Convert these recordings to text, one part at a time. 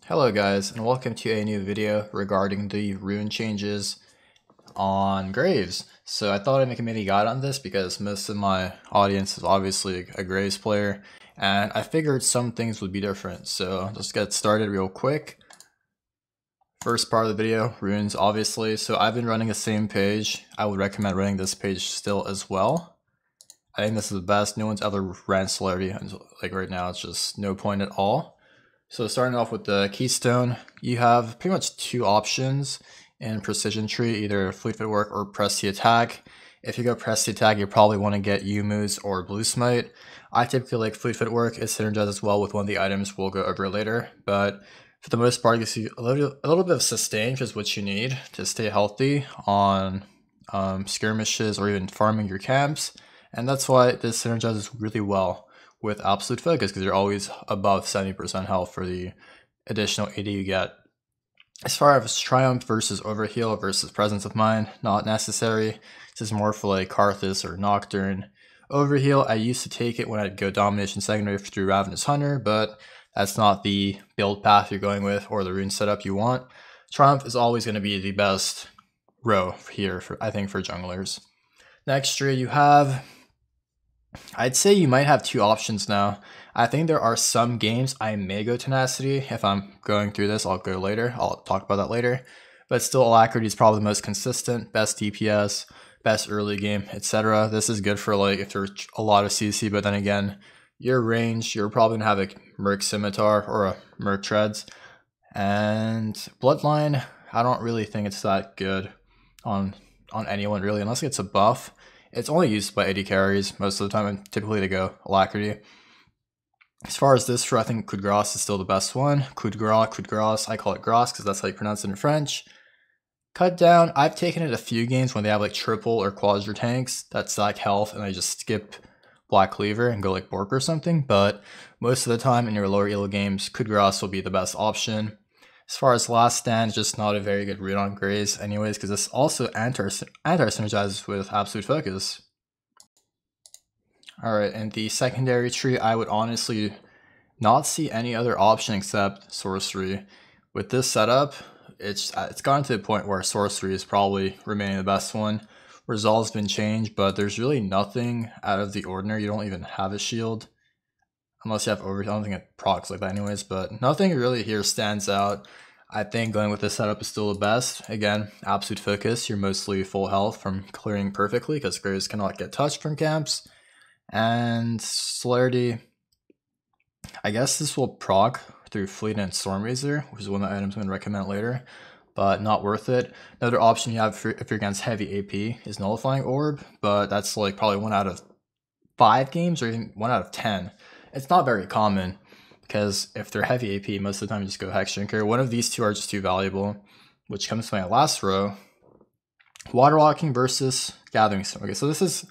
Hello guys, and welcome to a new video regarding the rune changes on Graves. So I thought I'd make a mini guide on this because most of my audience is obviously a Graves player, and I figured some things would be different. So let's get started real quick. First part of the video, runes obviously. So I've been running the same page. I would recommend running this page still as well. I think this is the best. No one's ever ran celerity, like right now it's just no point at all. So starting off with the keystone, you have pretty much two options in precision tree, either fleet footwork or press the attack. If you go press the attack, you probably want to get U-moves or blue smite. I typically like fleet footwork. It synergizes well with one of the items we'll go over later, but for the most part, you see a little bit of sustain, which is what you need to stay healthy on skirmishes or even farming your camps, and that's why this synergizes really well with absolute focus, because you're always above 70% health for the additional AD you get. As far as Triumph versus Overheal versus Presence of Mind, not necessary. This is more for like Karthus or Nocturne. Overheal, I used to take it when I'd go Domination Secondary through Ravenous Hunter, but that's not the build path you're going with or the rune setup you want. Triumph is always going to be the best row here, I think, for junglers. Next tree you have, I'd say you might have two options now. I think there are some games I may go Tenacity. If I'm going through this, I'll go later. I'll talk about that later. But still, Alacrity is probably the most consistent, best DPS, best early game, etc. This is good for like if there's a lot of CC, but then again, your range, you're probably gonna have a Merc Scimitar or a Merc Treads. And Bloodline, I don't really think it's that good on anyone really, unless it's a buff. It's only used by AD carries most of the time, and typically they go Alacrity. As far as this, I think Coup de Grace is still the best one. Coup de Grace, I call it Grace because that's how you pronounce it in French. Cut down, I've taken it a few games when they have like triple or quadra tanks that stack health and I just skip Black Cleaver and go like Bork or something, but most of the time in your lower elo games, Coup de Grace will be the best option. As far as Last Stand, it's just not a very good rune on Graves anyways, because this also anti-synergizes with Absolute Focus. Alright, in the secondary tree, I would honestly not see any other option except Sorcery. With this setup, it's gotten to the point where Sorcery is probably remaining the best one. Resolve's been changed, but there's really nothing out of the ordinary. You don't even have a shield. Unless you have Overheal, I don't think it procs like that anyways, but nothing really here stands out. I think going with this setup is still the best. Again, Absolute Focus, you're mostly full health from clearing perfectly because Graves cannot get touched from camps. And Celerity, I guess this will proc through Fleet and Stormrazor, which is one of the items I'm going to recommend later, but not worth it. Another option you have if you're against heavy AP is Nullifying Orb, but that's like probably 1 out of 5 games or even 1 out of 10. It's not very common because if they're heavy AP, most of the time you just go Hex Drinker. One of these two are just too valuable, which comes to my last row. Water Walking versus Gathering Storm. Okay, so this is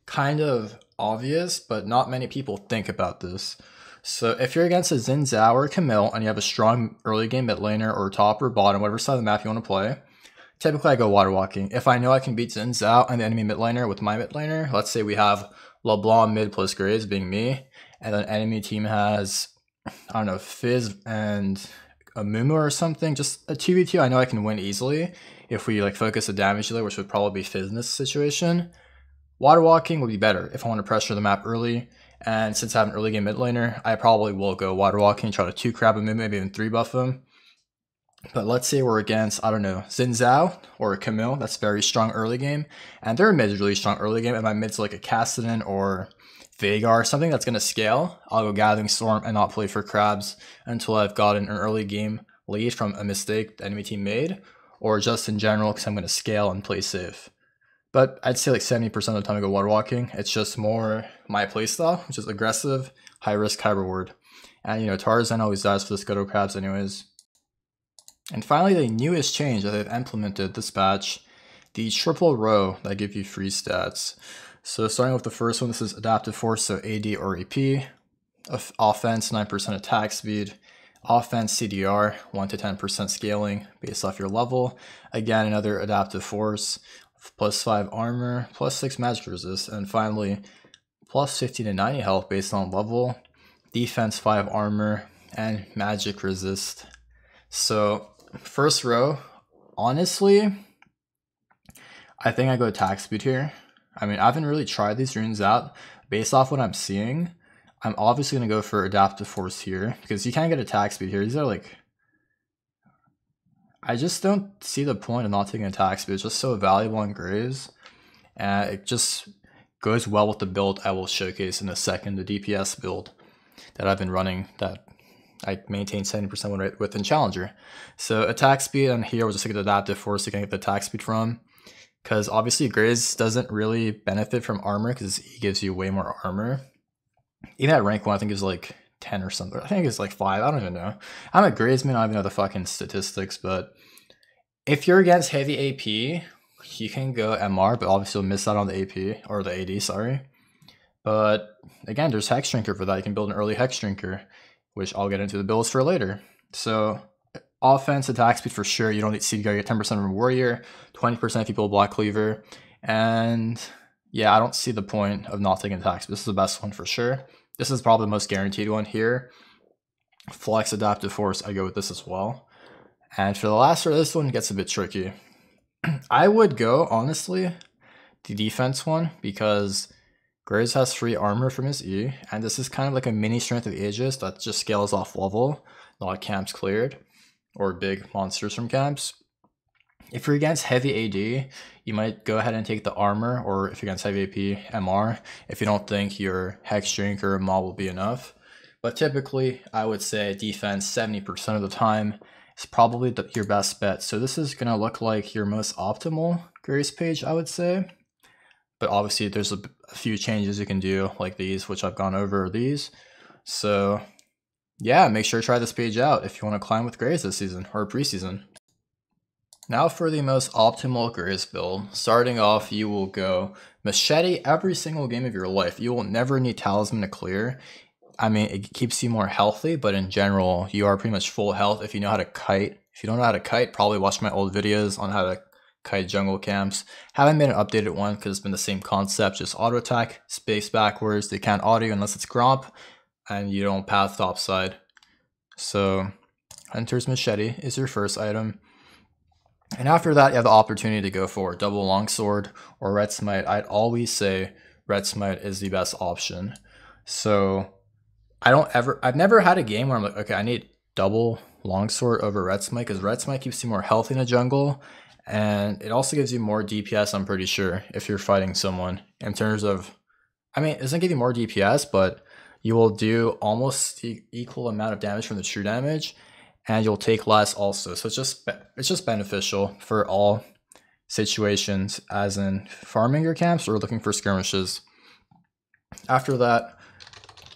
kind of obvious, but not many people think about this. So if you're against a Xin Zhao or a Camille and you have a strong early game mid laner or top or bottom, whatever side of the map you want to play, typically I go Water Walking. If I know I can beat Xin Zhao and the enemy mid laner with my mid laner, let's say we have LeBlanc mid plus Graves being me, and then enemy team has, I don't know, Fizz and a Mumu or something, just a 2v2, I know I can win easily if we like focus the damage dealer, which would probably be Fizz in this situation. Water Walking would be better if I want to pressure the map early, and since I have an early game mid laner, I probably will go Water Walking, try to 2-crab a Mumu, maybe even 3-buff him. But let's say we're against, I don't know, Xin Zhao or a Camille, that's very strong early game, and their mid is really strong early game, and my mid's like a Cassidy or Vhagar, something that's going to scale. I'll go Gathering Storm and not play for crabs until I've gotten an early game lead from a mistake the enemy team made, or just in general because I'm going to scale and play safe. But I'd say like 70% of the time I go Water Walking. It's just more my playstyle, which is aggressive, high risk, high reward. And you know, Tarzaned always dies for the Scuttle Crabs anyways. And finally, the newest change that they've implemented this patch, the triple row that give you free stats. So starting with the first one, this is Adaptive Force, so AD or AP. Offense, 9% attack speed. Offense, CDR, 1 to 10% scaling based off your level. Again, another Adaptive Force, plus 5 armor, plus 6 magic resist. And finally, plus 15 to 90 health based on level. Defense, 5 armor, and magic resist. So first row, honestly, I think I go attack speed here. I mean, I haven't really tried these runes out. Based off what I'm seeing, I'm obviously going to go for adaptive force here because you can't get attack speed here. These are like, I just don't see the point of not taking attack speed. It's just so valuable in Graves, and it just goes well with the build I will showcase in a second, the DPS build that I've been running that I maintain 70% win rate with in Challenger. So attack speed, and here we'll just take the adaptive force you can get the attack speed from. Because obviously Graves doesn't really benefit from armor because he gives you way more armor. Even at rank 1, I think it's like 10 or something. I think it's like 5. I don't even know. I'm a Graves man, I don't even know the fucking statistics. But if you're against heavy AP, you can go MR, but obviously you'll miss out on the AP, or the AD, sorry. But again, there's Hex Drinker for that. You can build an early Hex Drinker, which I'll get into the builds for later. So offense, attack speed for sure. You don't need to get 10% from Warrior, 20% if you build Black Cleaver. And yeah, I don't see the point of not taking attack speed. This is the best one for sure. This is probably the most guaranteed one here. Flex, adaptive force, I go with this as well. And for the last row, this one gets a bit tricky. I would go, honestly, the defense one because Graves has free armor from his E, and this is kind of like a mini Strength of Aegis that just scales off level, not camps cleared, or big monsters from camps. If you're against heavy AD, you might go ahead and take the armor, or if you're against heavy AP, MR, if you don't think your Hex Drinker or Maw will be enough. But typically, I would say defense 70% of the time is probably your best bet. So this is going to look like your most optimal Graves page, I would say. But obviously, there's a few changes you can do, like these, which I've gone over these. So yeah, make sure to try this page out if you want to climb with Graves this season, or preseason. Now for the most optimal Graves build. Starting off, you will go Machete every single game of your life. You will never need Talisman to clear. I mean, it keeps you more healthy, but in general, you are pretty much full health if you know how to kite. If you don't know how to kite, probably watch my old videos on how to kite jungle camps. Haven't made an updated one because it's been the same concept, just auto attack, space backwards. They can't auto unless it's Gromp, and you don't path topside. So Hunter's Machete is your first item. And after that, you have the opportunity to go for double longsword or red smite. I'd always say red smite is the best option. So I've never had a game where I'm like, okay, I need double longsword over red smite because red smite keeps you more healthy in the jungle, and it also gives you more DPS, I'm pretty sure, if you're fighting someone. In terms of, I mean, it doesn't give you more DPS, but you will do almost the equal amount of damage from the true damage, and you'll take less also. So it's just beneficial for all situations, as in farming your camps or looking for skirmishes. After that,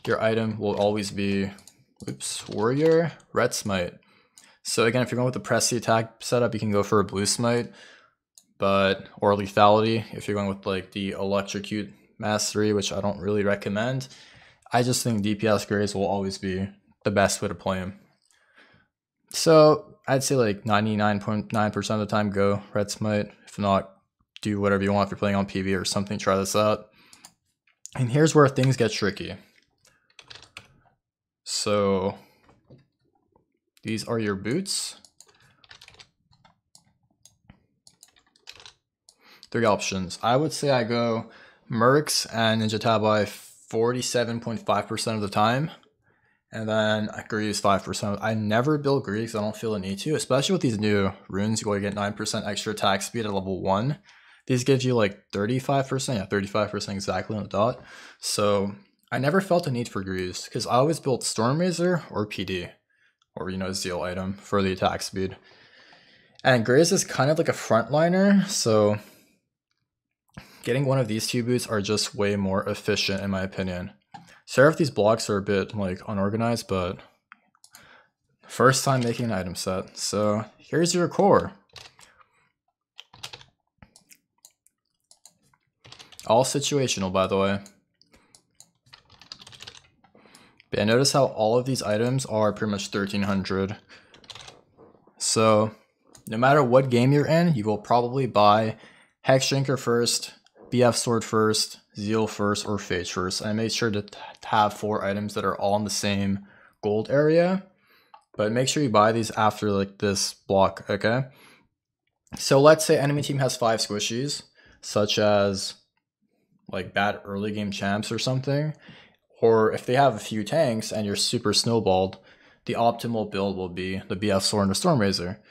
your item will always be, Warrior, red smite. So again, if you're going with the press the attack setup, you can go for a blue smite, or lethality if you're going with like the electrocute mastery, which I don't really recommend. I just think DPS Graves will always be the best way to play him. So I'd say like 99.9% of the time go red smite. If not, do whatever you want. If you're playing on PB or something, try this out. And here's where things get tricky. So these are your boots. 3 options. I would say I go Mercs and Ninja Tabai 47.5% of the time. And then Greaves 5%. I never build Greaves, I don't feel a need to, especially with these new runes. You get 9% extra attack speed at level 1. These give you like 35%, yeah, 35% exactly on the dot. So I never felt a need for Greaves because I always built Stormrazor or PD, or Zeal item for the attack speed. And Graves is kind of like a frontliner, so getting one of these 2 boots are just way more efficient in my opinion. Sorry if these blocks are a bit like unorganized, but first time making an item set. So here's your core. All situational, by the way. But yeah, notice how all of these items are pretty much 1300. So no matter what game you're in, you will probably buy Hex Drinker first, BF Sword first, Zeal first, or Phage first. I made sure to have 4 items that are all in the same gold area. but make sure you buy these after like this block, okay? So let's say enemy team has 5 squishies, such as like bad early game champs or something, or if they have a few tanks and you're super snowballed, the optimal build will be the BF Sword and the Storm Razor.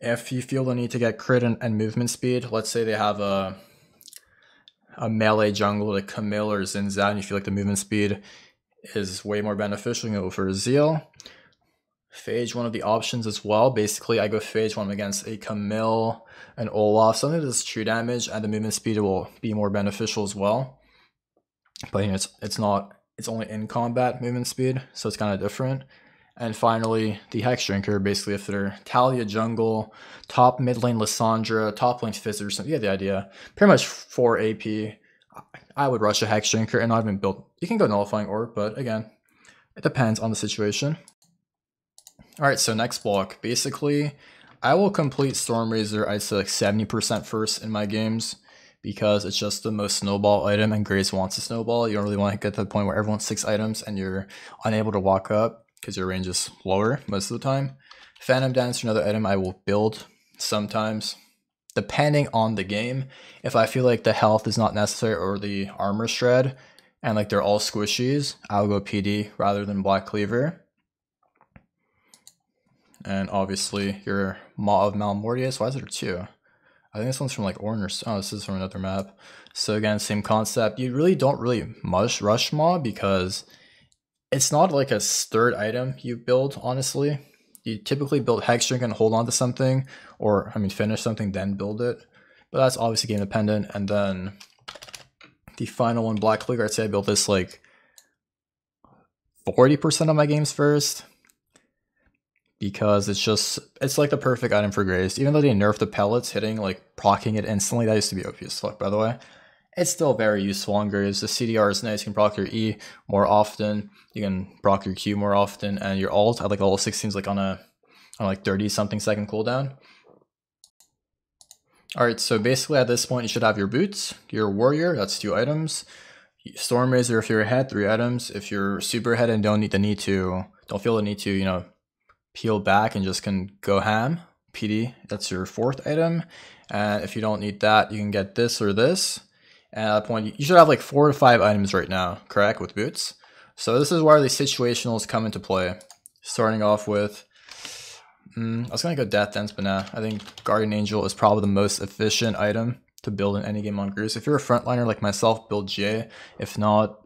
If you feel the need to get crit and movement speed, let's say they have a melee jungle like Camille or Zinzao, and you feel like the movement speed is way more beneficial, you go for Zeal. Phage, one of the options as well. Basically, I go Phage when I'm against a Camille, an Olaf, something that does true damage, and the movement speed will be more beneficial as well. But you know, it's only in combat movement speed, so it's kind of different. And finally, the Hex Drinker, basically if they're Talia jungle, top mid lane Lissandra, top lane Fizz or something, you get the idea. Pretty much 4 AP, I would rush a Hex Drinker and not even build. You can go Nullifying Orb, but again, it depends on the situation. Alright, so next block. Basically, I will complete Storm Razor, I'd say like 70% first in my games, because it's just the most snowball item and Graves wants a snowball. You don't really want to get to the point where everyone's 6 items and you're unable to walk up because your range is lower most of the time. Phantom Dancer, another item I will build sometimes, depending on the game. If I feel like the health is not necessary or the armor shred, and like they're all squishies, I'll go PD rather than Black Cleaver. And obviously your Maw of Malmortius. Why is there 2? I think this one's from like Orange. Oh, this is from another map. So again, same concept. You really don't really much rush Maw because it's not like a third item you build, honestly. You typically build Hex Drink and hold on to something, or I mean finish something, then build it. But that's obviously game dependent. And then the final one, Black Cleaver, I'd say I built this like 40% of my games first, because it's like the perfect item for Graves. Even though they nerfed the pellets, hitting like proccing it instantly, that used to be OP as fuck, by the way. It's still very useful on Graves. The CDR is nice. You can proc your E more often. You can proc your Q more often, and your ult at like level 16 is like on like 30 something second cooldown. Alright, so basically at this point you should have your boots, your warrior, that's 2 items. Storm Razor if you're ahead, 3 items. If you're super ahead and don't feel the need to, you know, peel back and just can go ham, PD, that's your 4th item. And if you don't need that, you can get this or this. And at that point, you should have like 4 to 5 items right now, correct, with boots. So this is where the situationals come into play. Starting off with, I was going to go Death Dance, but nah, I think Guardian Angel is probably the most efficient item to build in any game on Graves. If you're a frontliner like myself, build J. If not,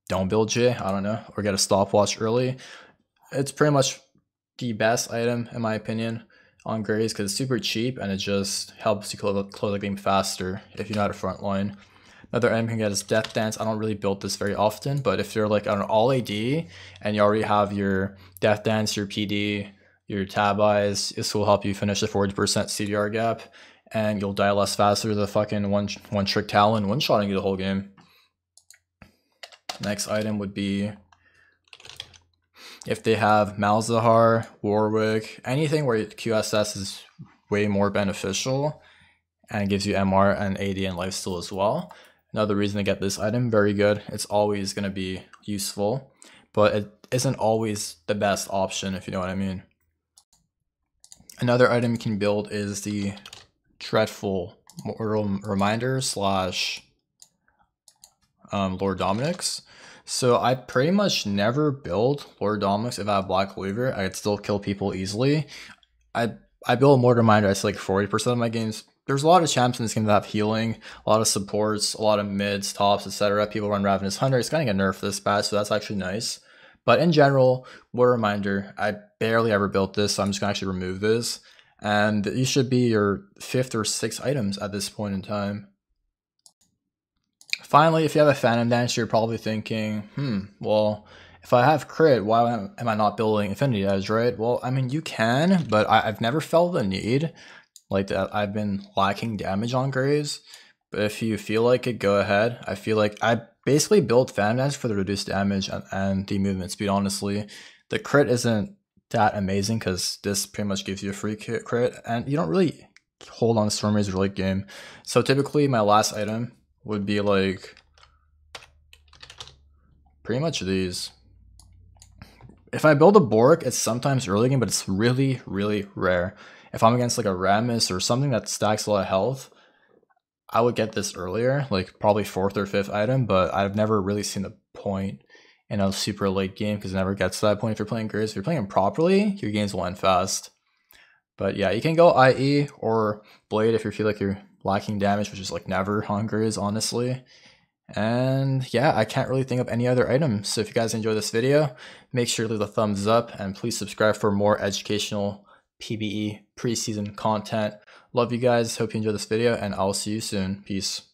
don't build J, I don't know, or get a stopwatch early. It's pretty much the best item, in my opinion, on Graves because it's super cheap and it just helps you close the game faster if you're not a front line. Another item you can get is Death Dance. I don't really build this very often, but if you're like on an all AD and you already have your Death Dance, your PD, your Tab Eyes, this will help you finish the 40% CDR gap, and you'll die less faster. The fucking one trick Talon one-shotting you the whole game. Next item would be, if they have Malzahar, Warwick, anything where QSS is way more beneficial and gives you MR and AD and lifesteal as well. Another reason to get this item, very good. It's always going to be useful, but it isn't always the best option, if you know what I mean. Another item you can build is the Dreadful Reminder / Lord Dominic's. So I pretty much never build Lord Dominic's if I have Black Cleaver. I could still kill people easily. I build Lord Reminder, it's like 40% of my games. There's a lot of champs in this game that have healing, a lot of supports, a lot of mids, tops, etc. People run Ravenous Hunter. It's going to get nerfed this patch, so that's actually nice. But in general, Lord Reminder, I barely ever built this, so I'm just going to actually remove this. And these should be your 5th or 6th items at this point in time. Finally, if you have a Phantom Dancer, you're probably thinking, well, if I have crit, why am I not building Infinity Edge, right? Well, I mean, you can, but I've never felt the need. Like that, I've been lacking damage on Graves. But if you feel like it, go ahead. I feel like I basically build Phantom Dancer for the reduced damage and the movement speed, honestly. The crit isn't that amazing because this pretty much gives you a free crit, and you don't really hold on to Storm Razor late game. So typically, my last item would be like pretty much these. If I build a Bork, it's sometimes early game, but it's really, really rare. If I'm against like a Rammus or something that stacks a lot of health, I would get this earlier, like probably 4th or 5th item, but I've never really seen the point in a super late game because it never gets to that point if you're playing Graves. If you're playing them properly, your games will end fast. But yeah, you can go IE or Blade if you feel like you're lacking damage, which is like never on Graves, honestly. And yeah, I can't really think of any other items. So if you guys enjoyed this video, make sure to leave a thumbs up and please subscribe for more educational PvE preseason content. Love you guys. Hope you enjoyed this video and I'll see you soon. Peace.